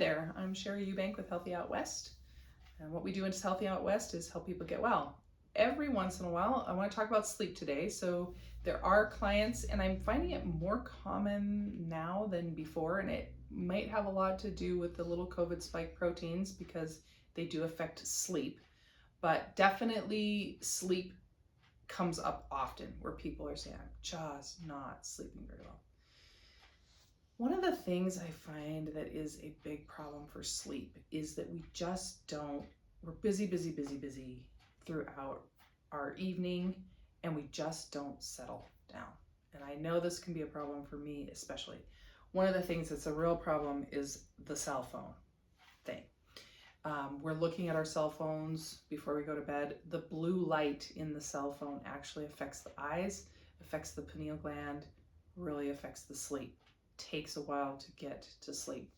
there, I'm Sherie Eubank with Healthy Out West. And what we do in Healthy Out West is help people get well. Every once in a while, I want to talk about sleep today. So there are clients, and I'm finding it more common now than before, and it might have a lot to do with the little COVID spike proteins because they do affect sleep. But definitely sleep comes up often where people are saying, I'm just not sleeping very well. One of the things I find that is a big problem for sleep is that we just don't, we're busy throughout our evening, and we just don't settle down. And I know this can be a problem for me especially. One of the things that's a real problem is the cell phone thing. We're looking at our cell phones before we go to bed. The blue light in the cell phone actually affects the eyes, affects the pineal gland, really affects the sleep. Takes a while to get to sleep.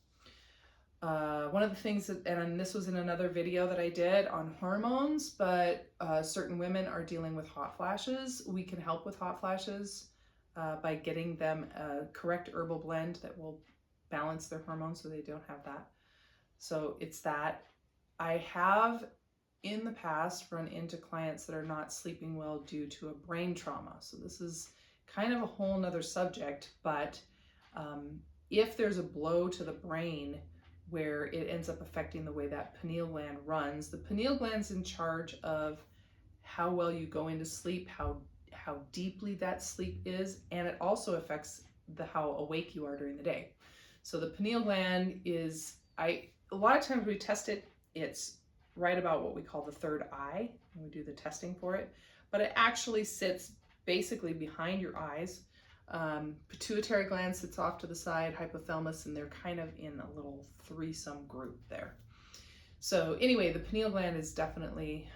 One of the things that, and this was in another video that I did on hormones, but certain women are dealing with hot flashes. We can help with hot flashes by getting them a correct herbal blend that will balance their hormones so they don't have that. So it's that. I have in the past run into clients that are not sleeping well due to a brain trauma. So this is kind of a whole nother subject, but if there's a blow to the brain where it ends up affecting the way that pineal gland runs, the pineal gland's in charge of how well you go into sleep, how deeply that sleep is, and it also affects how awake you are during the day. So the pineal gland is, a lot of times we test it, it's right about what we call the third eye, and we do the testing for it, but it actually sits basically behind your eyes. Pituitary gland sits off to the side, hypothalamus, and they're kind of in a little threesome group there. So anyway, the pineal gland is definitely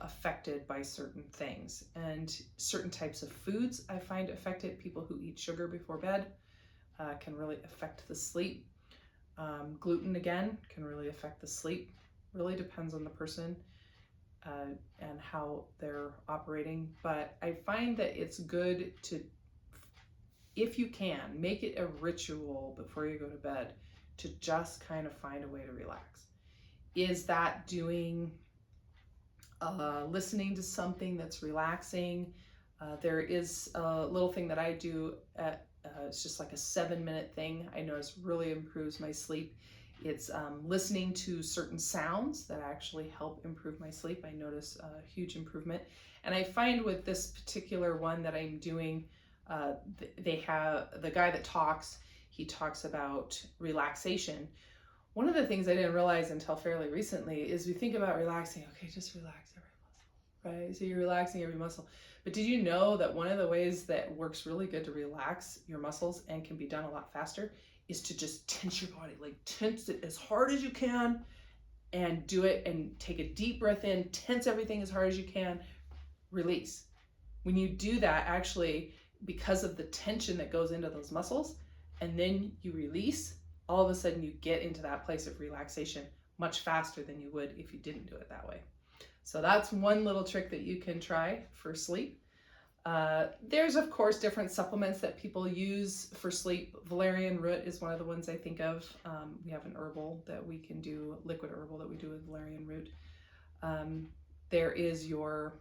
affected by certain things, and certain types of foods I find affected. People who eat sugar before bed can really affect the sleep. Gluten, again, can really affect the sleep. Really depends on the person and how they're operating, but I find that it's good to, if you can, make it a ritual before you go to bed to just kind of find a way to relax. Is that doing, listening to something that's relaxing? There is a little thing that I do, it's just like a 7-minute thing. I notice really improves my sleep. It's listening to certain sounds that actually help improve my sleep. I notice a huge improvement. And I find with this particular one that I'm doing, they have the guy that talks, he talks about relaxation. One of the things I didn't realize until fairly recently is we think about relaxing, okay, just relax every muscle, right? So you're relaxing every muscle. But did you know that one of the ways that works really good to relax your muscles and can be done a lot faster is to just tense your body, like tense it as hard as you can and do it, and take a deep breath in, tense everything as hard as you can, release. When you do that, actually, because of the tension that goes into those muscles, and then you release, all of a sudden you get into that place of relaxation much faster than you would if you didn't do it that way. So that's one little trick that you can try for sleep. There's of course different supplements that people use for sleep. Valerian root is one of the ones I think of. We have an herbal that we can do, liquid herbal that we do with valerian root. There is your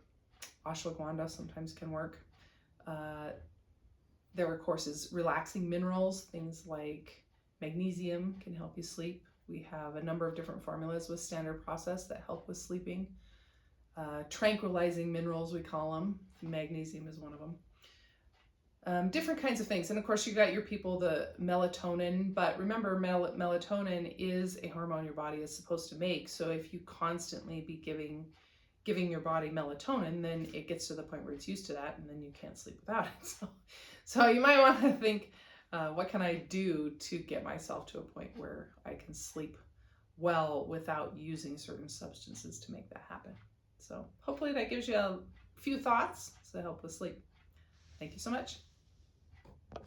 ashwagandha, sometimes can work. There are courses, relaxing minerals, things like magnesium can help you sleep. We have a number of different formulas with standard process that help with sleeping. Tranquilizing minerals, we call them. Magnesium is one of them. Different kinds of things. And of course you got your people, the melatonin, but remember melatonin is a hormone your body is supposed to make. So if you constantly be giving your body melatonin, then it gets to the point where it's used to that, and then you can't sleep without it. So you might want to think, what can I do to get myself to a point where I can sleep well without using certain substances to make that happen? So hopefully that gives you a few thoughts to help with sleep. Thank you so much.